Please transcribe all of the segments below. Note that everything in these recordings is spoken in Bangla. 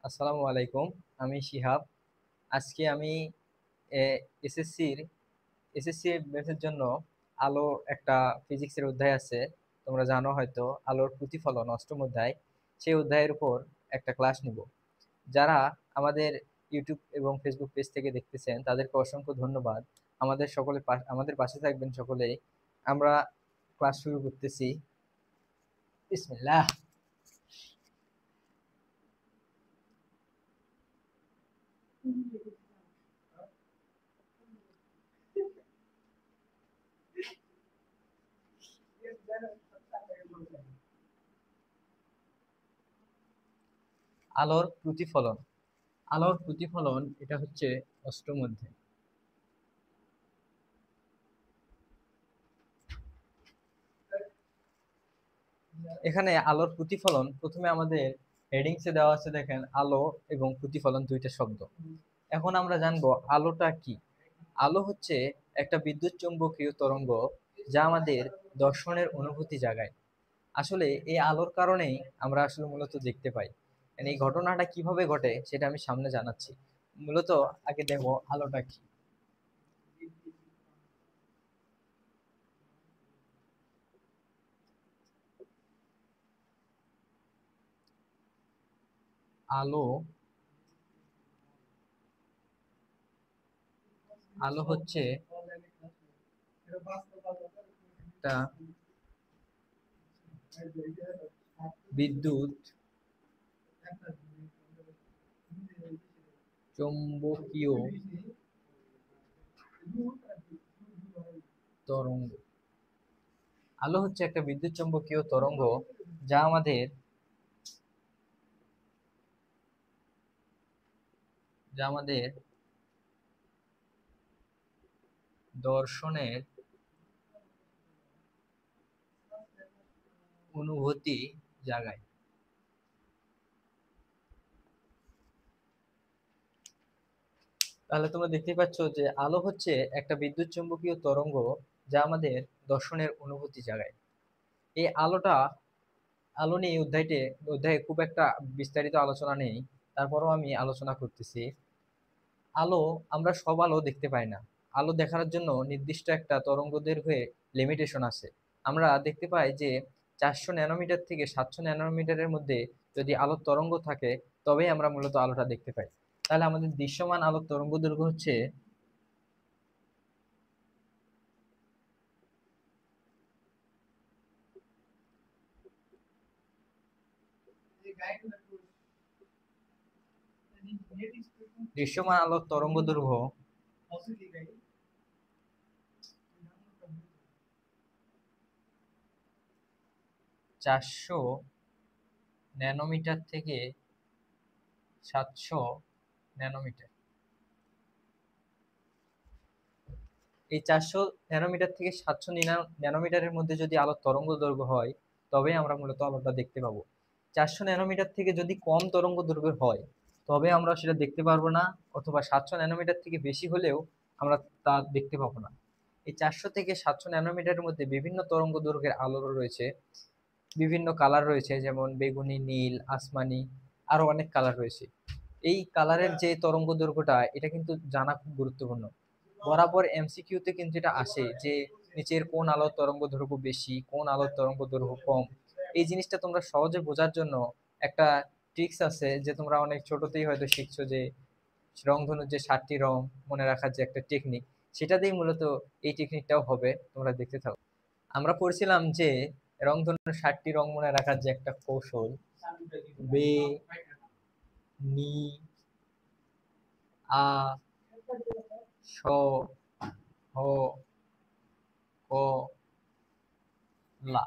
আসসালামু আলাইকুম। আমি শিহাব। আজকে আমি এসএসসির এসএসসি ম্যাথের জন্য আলো একটা ফিজিক্সের অধ্যায় আছে, তোমরা জানো হয়তো, আলোর প্রতিফলন অষ্টম অধ্যায়। সেই অধ্যায়ের উপর একটা ক্লাস নিব। যারা আমাদের ইউটিউব এবং ফেসবুক পেজ থেকে দেখতেছেন তাদেরকে অসংখ্য ধন্যবাদ। আমাদের পাশে থাকবেন সকলেই। আমরা ক্লাস শুরু করতেছি। বিসমিল্লাহ। আলোর প্রতিফলন এটা হচ্ছে অষ্টম অধ্যায়। এখানে আলোর প্রতিফলন প্রথমে আমাদের হেডিংসে দেওয়া আছে, দেখেন, আলো এবং প্রতিফলন দুইটা শব্দ। এখন আমরা জানবো আলোটা কি। আলো হচ্ছে একটা বিদ্যুৎ চৌম্বকীয় তরঙ্গ যা আমাদের দর্শনের অনুভূতি জাগায়। আসলে এই আলোর কারণেই আমরা আসলে মূলত দেখতে পাই। এই ঘটনাটা কিভাবে ঘটে সেটা আমি সামনে জানাচ্ছি। মূলত আগে দেখো আলোটা কি। আলো আলো হচ্ছে একটা বিদ্যুৎ চৌম্বকীয় তরঙ্গ। আলো হচ্ছে একটা বিদ্যুৎ চৌম্বকীয় তরঙ্গ যা আমাদের যা আমাদের দর্শনের অনুভূতি জাগায়। তাহলে তোমরা দেখতে পাচ্ছ যে আলো হচ্ছে একটা বিদ্যুৎ চৌম্বকীয় তরঙ্গ যা আমাদের দর্শনের অনুভূতি জাগায়। এই আলো নিয়ে অধ্যায়ে খুব একটা বিস্তারিত আলোচনা নেই, তারপরও আমি আলোচনা করতেছি। আলো, আমরা সব আলো দেখতে পাই না। আলো দেখার জন্য নির্দিষ্ট একটা তরঙ্গ দৈর্ঘ্যে লিমিটেশন আছে। আমরা দেখতে পাই যে 400 ন্যানোমিটার থেকে 700 ন্যানোমিটারের মধ্যে যদি আলোর তরঙ্গ থাকে তবেই আমরা মূলত আলোটা দেখতে পাই। তাহলে আমাদের দৃশ্যমান আলোর তরঙ্গ দৈর্ঘ্য হচ্ছে দৃশ্যমান আলোর তরঙ্গ দৈর্ঘ্য 400 ন্যানোমিটার থেকে 700 ন্যানোমিটার। এই 400 ন্যানোমিটার থেকে 700 ন্যানোমিটারের মধ্যে যদি আলোর তরঙ্গ দৈর্ঘ্য হয় তবে আমরা মূলত আলোটা দেখতে পাবো। 400 ন্যানোমিটার থেকে যদি কম তরঙ্গ দৈর্ঘ্য হয় তবে আমরা সেটা দেখতে পারবো না, অথবা 700 ন্যানোমিটার থেকে বেশি হলেও আমরা তা দেখতে পাবো না। এই 400 থেকে 700 ন্যানোমিটারের মধ্যে বিভিন্ন তরঙ্গ দৈর্ঘ্যের আলো রয়েছে, বিভিন্ন কালার রয়েছে, যেমন বেগুনি, নীল, আসমানি, আরো অনেক কালার রয়েছে। এই কালারের যে তরঙ্গ দৈর্ঘ্যটা, এটা কিন্তু জানা খুব গুরুত্বপূর্ণ। বরাবর এমসিকিউতে কিন্তু এটা আসে যে নিচের কোন আলোর তরঙ্গ দৈর্ঘ্য বেশি, কোন আলোর তরঙ্গ দৈর্ঘ্য কম। এই জিনিসটা তোমরা সহজে বোঝার জন্য একটা ট্রিক্স আছে, যে তোমরা অনেক ছোটতেই হয়তো শিখছো, যে রংধনুর যে 7টি রং মনে রাখার যে একটা টেকনিক, সেটা দিয়ে মূলত এই টেকনিকটাও হবে। তোমরা দেখতে থাকো। আমরা পড়ছিলাম যে রংধনুর 7টি রং মনে রাখার যে একটা কৌশল, বে, নি, আ, স, হ, ক, লা।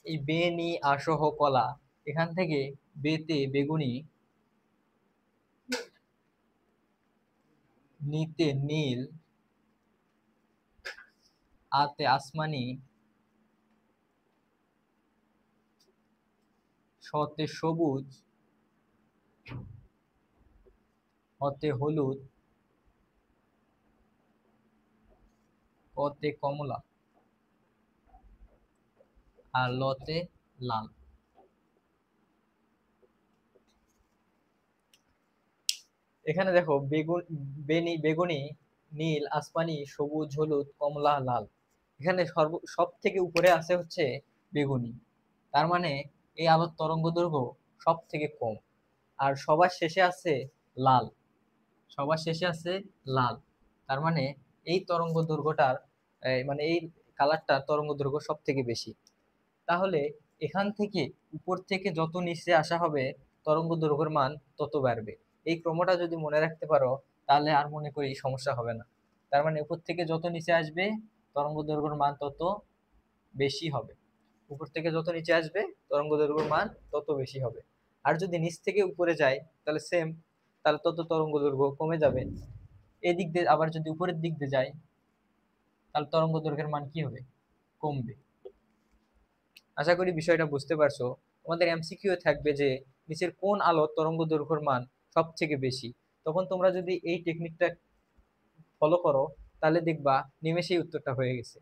এই বে, নি, আ, স, হ, কলা, এখান থেকে বেতে বেগুনি, নিতে নীল, আতে আসমানি, সতে সবুজ, হতে হলুদ, কতে কমলা, আর লতে লাল। এখানে দেখো বেগুনি, নীল, আসমানি, সবুজ, হলুদ, কমলা, লাল। এখানে সব থেকে উপরে আছে হচ্ছে বেগুনি। তার মানে এই আলোর তরঙ্গ দৈর্ঘ্য সব থেকে কম। আর সবার শেষে আছে লাল, সবার শেষে আছে লাল। তার মানে এই তরঙ্গ দৈর্ঘ্যটার মানে এই কালারটার তরঙ্গ দৈর্ঘ্য সব থেকে বেশি। তাহলে এখান থেকে উপর থেকে যত নিচে আসা হবে তরঙ্গ দৈর্ঘ্যের মান তত বাড়বে। এই ক্রমটা যদি মনে রাখতে পারো তাহলে আর মনে করি সমস্যা হবে না। তার মানে উপর থেকে যত নিচে আসবে তরঙ্গ দৈর্ঘ্যের মান তত বেশি হবে। উপর থেকে যত নিচে আসবে তরঙ্গ দৈর্ঘ্যের মান তত বেশি হবে। আর যদি নিচ থেকে উপরে যায় তাহলে সেম, তাহলে তত তরঙ্গ দৈর্ঘ্য কমে যাবে। এদিক দিয়ে আবার যদি উপরের দিক দিয়ে যায় তাহলে তরঙ্গ দৈর্ঘ্যের মান কি হবে? কমবে। আশা করি বিষয়টা বুঝতে পারছো। তোমাদের এমসিকিউ থাকবে যে নিচের কোন আলোর তরঙ্গ দৈর্ঘ্যের মান সব থেকে বেশি। তখন তোমরা যদি এই টেকনিকটা ফলো করো তাহলে দেখবা নিমেষেই উত্তরটা হয়ে গেছে।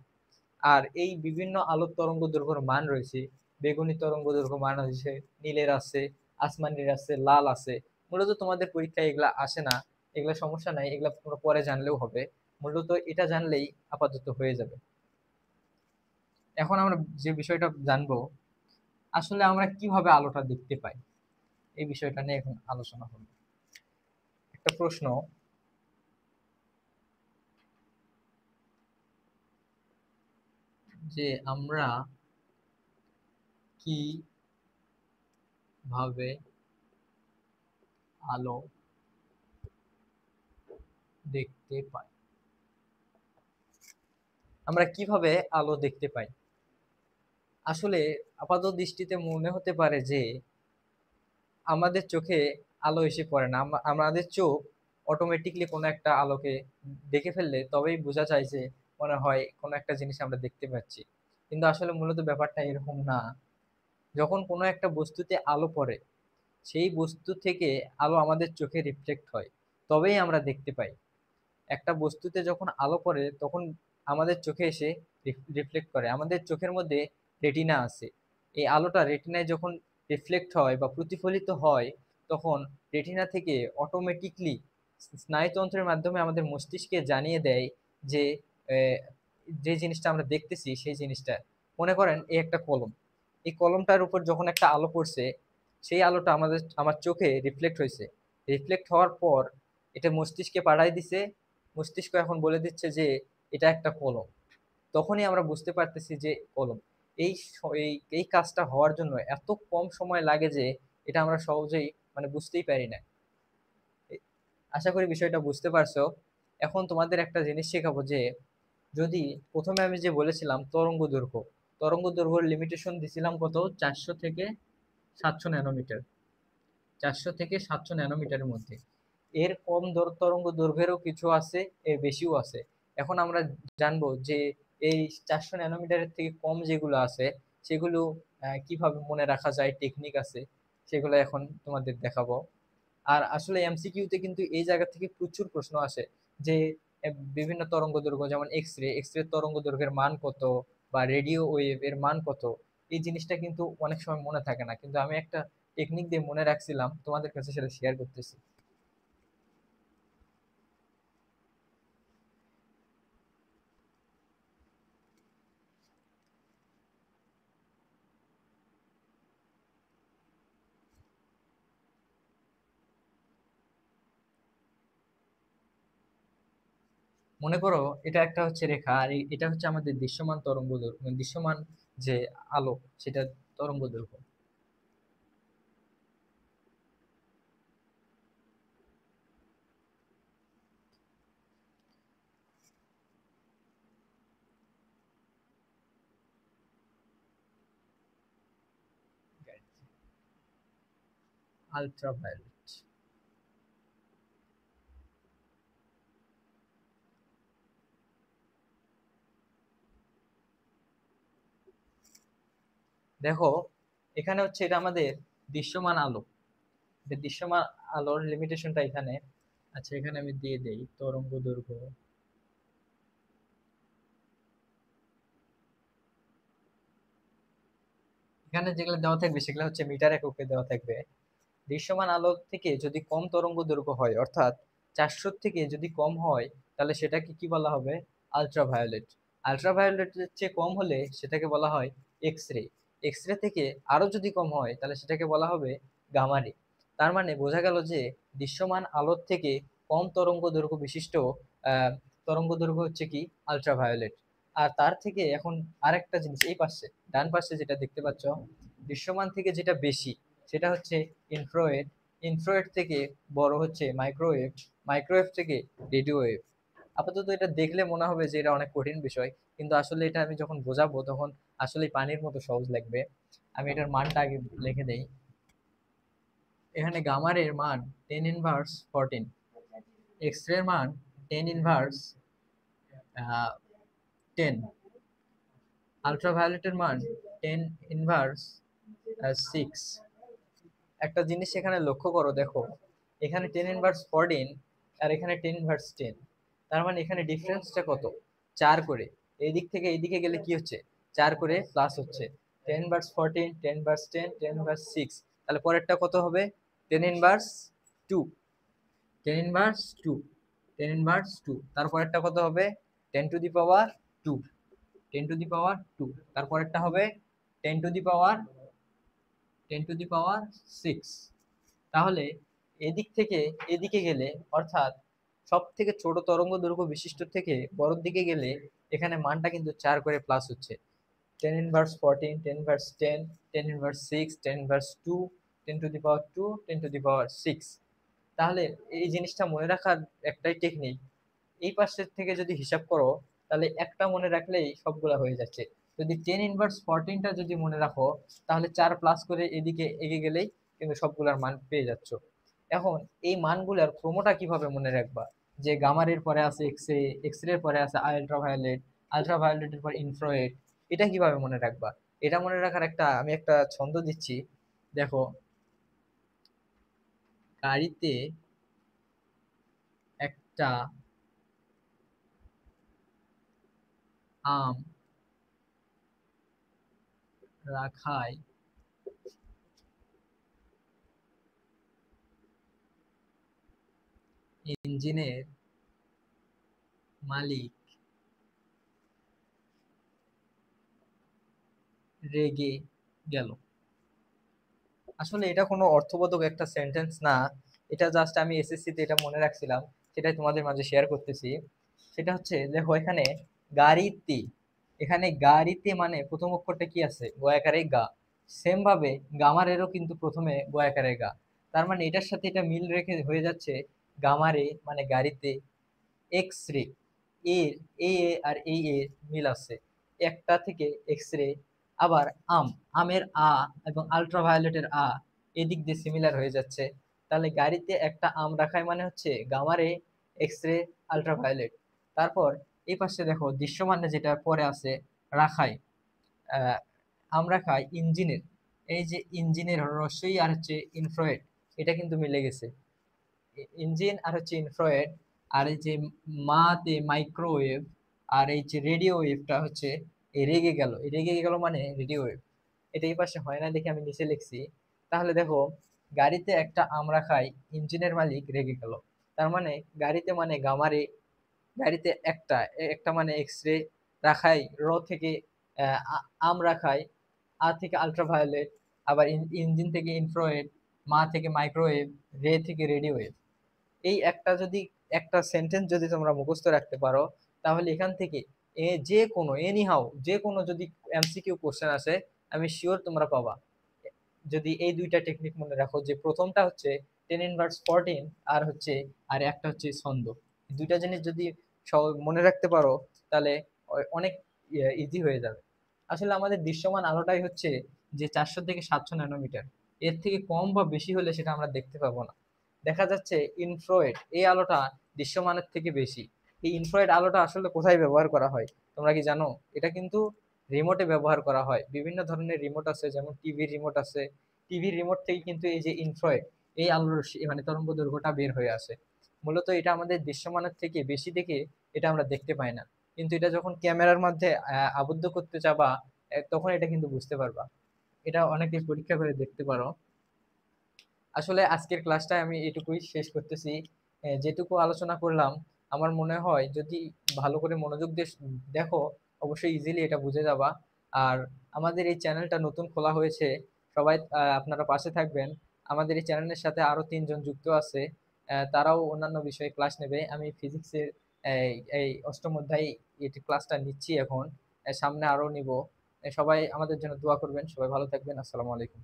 আর এই বিভিন্ন আলোর তরঙ্গ দৈর্ঘ্যের মান রয়েছে। বেগুনি তরঙ্গ দৈর্ঘ্য মান হয়েছে, নীলের আছে, আসমানির আছে, লাল আছে। মূলত তোমাদের পরীক্ষায় এগুলা আসে না, এগুলা সমস্যা নাই, এগুলা তোমরা পরে জানলেও হবে। মূলত এটা জানলেই আপাতত হয়ে যাবে। এখন আমরা যে বিষয়টা জানবো, আসলে আমরা কিভাবে আলোটা দেখতে পাই, এই বিষয়টা নিয়ে এখন আলোচনা হলো। একটা প্রশ্ন, যে আমরা কিভাবে আলো দেখতে পাই? আমরা কিভাবে আলো দেখতে পাই? আসলে আপাত দৃষ্টিতে মনে হতে পারে যে আমাদের চোখে আলো এসে পড়ে না, আমাদের চোখ অটোমেটিকলি কোনো একটা আলোকে দেখে ফেললে তবেই বোঝা যায় যে মনে হয় কোনো একটা জিনিস আমরা দেখতে পাচ্ছি। কিন্তু আসলে মূলত ব্যাপারটা এরকম না। যখন কোনো একটা বস্তুতে আলো পড়ে, সেই বস্তু থেকে আলো আমাদের চোখে রিফ্লেক্ট হয়, তবেই আমরা দেখতে পাই। একটা বস্তুতে যখন আলো পড়ে তখন আমাদের চোখে এসে রিফ্লেক্ট করে। আমাদের চোখের মধ্যে রেটিনা আছে। এই আলোটা রেটিনায় যখন রিফ্লেক্ট হয় বা প্রতিফলিত হয়, তখন রেটিনা থেকে অটোমেটিকলি স্নায়ুতন্ত্রের মাধ্যমে আমাদের মস্তিষ্কে জানিয়ে দেয় যে আহ, যে জিনিসটা আমরা দেখতেছি সেই জিনিসটা, মনে করেন এই একটা কলম, এই কলমটার উপর যখন একটা আলো পড়ছে, সেই আলোটা আমার চোখে রিফ্লেক্ট হয়েছে। রিফ্লেক্ট হওয়ার পর এটা মস্তিষ্কে পাঠাই দিছে। মস্তিষ্ক এখন বলে দিচ্ছে যে এটা একটা কলম। তখনই আমরা বুঝতে পারতেছি যে কলম। এই কাজটা হওয়ার জন্য এত কম সময় লাগে যে এটা আমরা সহজেই মানে বুঝতেই পারি না। এ- আশা করি বিষয়টা বুঝতে পারছো। এখন তোমাদের একটা জিনিস শেখাবো যে যদি প্রথমে আমি যে বলেছিলাম তরঙ্গ দৈর্ঘ্যের লিমিটেশন দিছিলাম কত, 400 থেকে 700 ন্যানোমিটার। 400 থেকে 700 ন্যানোমিটারের মধ্যে। এর কম তরঙ্গ দৈর্ঘ্যেরও কিছু আছে, এর বেশিও আছে। এখন আমরা জানবো যে এই 400 ন্যানোমিটারের থেকে কম যেগুলো আছে সেগুলো কিভাবে মনে রাখা যায়, টেকনিক আছে, সেগুলো এখন তোমাদের দেখাবো। আর আসলে এমসিকিউতে কিন্তু এই জায়গা থেকে প্রচুর প্রশ্ন আসে যে বিভিন্ন তরঙ্গ দৈর্ঘ্য, যেমন এক্স রে তরঙ্গ দৈর্ঘ্যের মান কত, বা রেডিও ওয়েভ এর মান কত। এই জিনিসটা কিন্তু অনেক সময় মনে থাকে না, কিন্তু আমি একটা টেকনিক দিয়ে মনে রাখছিলাম, তোমাদের কাছে সেটা শেয়ার করতেছি। মনে করো এটা একটা হচ্ছে রেখা, আর এটা হচ্ছে আমাদের দৃশ্যমান তরঙ্গ দৈর্ঘ্য, মানে দৃশ্যমান যে আলো সেটা তরঙ্গ দৈর্ঘ্য। আলট্রাভায়োলেট। দেখো এখানে হচ্ছে এটা আমাদের দৃশ্যমান আলো। এটা দৃশ্যমান আলোর লিমিটেশনটা এখানে। আচ্ছা এখানে আমি দিয়ে দেই তরঙ্গ দৈর্ঘ্য। এখানে যেগুলো দেওয়া থাকবে সেগুলো হচ্ছে মিটার এককে দেওয়া থাকবে। দৃশ্যমান আলো থেকে যদি কম তরঙ্গ দৈর্ঘ্য হয়, অর্থাৎ 400 থেকে যদি কম হয়, তাহলে সেটাকে কি বলা হবে? আলট্রাভায়োলেট। আলট্রাভায়োলেটের চেয়ে কম হলে সেটাকে বলা হয় এক্স রে। এক্স রে থেকে আরো যদি কম হয় তাহলে সেটাকে বলা হবে গামা রে। তার মানে বোঝা গেল যে দৃশ্যমান আলোর থেকে কম তরঙ্গ দৈর্ঘ্য বিশিষ্ট আহ, তরঙ্গ দৈর্ঘ্য হচ্ছে কি? আলট্রাভায়োলেট। আর তার থেকে এখন আরেকটা জিনিস, এই পাশে ডান পাশে যেটা দেখতে পাচ্ছ, দৃশ্যমান থেকে যেটা বেশি সেটা হচ্ছে ইনফ্রারেড। ইনফ্রারেড থেকে বড় হচ্ছে মাইক্রোওয়েভ। মাইক্রোওয়েভ থেকে রেডিও ওয়েভ। আপাতত এটা দেখলে মনে হবে যে এটা অনেক কঠিন বিষয়, কিন্তু আসলে এটা আমি যখন বোঝাবো তখন আসলে পানির মতো সহজ লাগবে। আমি এটার মানটা আগে লিখে দেই। এখানে গামার এর মান 10^14, এক্স রে এর মান 10^10, আলট্রাভায়োলেটের মান 10^6। একটা জিনিস এখানে লক্ষ্য করো, দেখো এখানে 10^14 আর এখানে 10^10। তার মানে এখানে ডিফারেন্সটা কত? 4 করে। এই দিক থেকে এইদিকে গেলে কি হচ্ছে? 4 করে প্লাস হচ্ছে। 10^14, 10^10, 10^6। তাহলে পরেরটা কত হবে? 10^2। 10^2, 10^2। তারপরেরটা কত হবে? 10^2, 10^2। তারপরেরটা হবে 10^6। তাহলে এদিক থেকে এদিকে গেলে, অর্থাৎ সব থেকে ছোট তরঙ্গ দৈর্ঘ্য বিশিষ্ট থেকে বড়র দিকে গেলে এখানে মানটা কিন্তু 4 করে প্লাস হচ্ছে। 10^14, 10^10, 10^6, 10^2, 10^2, 10^6। তাহলে এই জিনিসটা মনে রাখার একটাই টেকনিক, এই পাশের থেকে যদি হিসাব করো তাহলে একটা মনে রাখলেই সবগুলা হয়ে যাচ্ছে। যদি 10^14টা যদি মনে রাখো তাহলে 4 প্লাস করে এদিকে এগিয়ে গেলেই কিন্তু সবগুলার মান পেয়ে যাচ্ছ। এখন এই মানগুলার ক্রমটা কিভাবে মনে রাখবা? যে গামারের পরে আছে এক্স রে, এক্স রে পরে আছে আলট্রাভায়োলেট, আলট্রাভায়োলেটের পর ইনফ্রারেড। এটা কিভাবে মনে রাখবা? এটা মনে রাখার আমি একটা ছন্দ দিচ্ছি। দেখো, গাড়িতে একটা আম রাখায় ইঞ্জিনের মালিক রেগে গেল। আসলে এটা কোনো অর্থবোধক একটা সেন্টেন্স না, এটা জাস্ট আমি এসএসসি তে এটা মনে রাখছিলাম, সেটাই তোমাদের মাঝে শেয়ার করতেছি। সেটা হচ্ছে, দেখো এখানে গাড়িতে, এখানে গাড়িতে মানে প্রথম অক্ষরটা কি আছে? গয়াকারে গা। সেম ভাবে গামারেরও কিন্তু প্রথমে গয়াকারে গা। তার মানে এটার সাথে এটা মিল রেখে হয়ে যাচ্ছে গামারে মানে গাড়িতে। এক্স রে এর এ এ আর এই এর মিল আছে, একটা থেকে এক্স রে। আবার আম, আমের আ এবং আলট্রাভায়োলেটের আ এদিক দিয়ে সিমিলার হয়ে যাচ্ছে। তাহলে গাড়িতে একটা আম রাখায় মানে হচ্ছে গামারে, এক্স রে, আলট্রাভায়োলেট। তারপর এই পাশে দেখো দৃশ্যমানে যেটা পরে আছে রাখায়, আহ, আমরা খাই ইঞ্জিনের, এই যে ইঞ্জিনের রসই আর হচ্ছে ইনফ্রারেড, এটা কিন্তু মিলে গেছে। ইঞ্জিন আর হচ্ছে ইনফ্রারেড, আর এই যে মাতে মাইক্রোওয়েভ, আর এই যে রেডিও ওয়েভটা হচ্ছে এই রেগে গেল। এই রেগে গেল মানে রেডিও ওয়েভ। এটা এই পাশে হয় না দেখে আমি নিচে লিখছি। তাহলে দেখো, গাড়িতে একটা আমরা খাই, ইঞ্জিনের মালিক রেগে গেল। তার মানে গাড়িতে মানে গামারে, গাড়িতে একটা একটা মানে এক্স রে, রাখাই র থেকে আম রাখাই, আ থেকে আলট্রাভায়োলেট, আবার ইঞ্জিন থেকে ইনফ্রারেড, মা থেকে মাইক্রোওয়েভ, রে থেকে রেডিও ওয়েভ। এই একটা যদি একটা সেন্টেন্স যদি তোমরা মুখস্থ রাখতে পারো, তাহলে এখান থেকে যে কোনো এনি হাউ যে কোনো যদি এমসিকিউ কোশ্চেন আসে, আমি শিওর তোমরা পাবা। যদি এই দুইটা টেকনিক মনে রাখো, যে প্রথমটা হচ্ছে 10^14 আর হচ্ছে আর একটা হচ্ছে ছন্দ, এই দুইটা জিনিস যদি মনে রাখতে পারো তাহলে অনেক ইজি হয়ে যাবে। আসলে আমাদের দৃশ্যমান আলোটাই হচ্ছে যে 400 থেকে 700 ন্যানোমিটার, এর থেকে কম বা বেশি হলে সেটা আমরা দেখতে পাবো না। দেখা যাচ্ছে ইনফ্রারেড এই আলোটা দৃশ্যমানের থেকে বেশি। এই ইনফ্রারেড আলোটা আসলে কোথায় ব্যবহার করা হয় তোমরা কি জানো? এটা কিন্তু রিমোটে ব্যবহার করা হয়। বিভিন্ন ধরনের রিমোট আছে, যেমন টিভির রিমোট আছে। টিভির রিমোট থেকে কিন্তু এই যে ইনফ্রারেড এই আলোর মানে তরঙ্গ দৈর্ঘ্যটা বের হয়ে আসে। মূলত এটা আমাদের দৃশ্যমানের থেকে বেশি দেখে এটা আমরা দেখতে পাই না, কিন্তু এটা যখন ক্যামেরার মধ্যে আবদ্ধ করতে যাবা তখন এটা কিন্তু বুঝতে পারবা। এটা অনেকে পরীক্ষা করে দেখতে পারো। আসলে আজকের ক্লাসটা আমি এটুকুই শেষ করতেছি। যেটুকু আলোচনা করলাম আমার মনে হয় যদি ভালো করে মনোযোগ দিয়ে দেখো অবশ্যই ইজিলি এটা বুঝে যাবা। আর আমাদের এই চ্যানেলটা নতুন খোলা হয়েছে, সবাই আপনারা পাশে থাকবেন। আমাদের এই চ্যানেলের সাথে আরো ৩ জন যুক্ত আছে, তারাও অন্যান্য বিষয়ে ক্লাস নেবে। আমি ফিজিক্সের এই এই অষ্টম অধ্যায় এটি ক্লাসটা নিচ্ছি এখন, সামনে আরো নিব। সবাই আমাদের জন্য দোয়া করবেন। সবাই ভালো থাকবেন। আসসালামু আলাইকুম।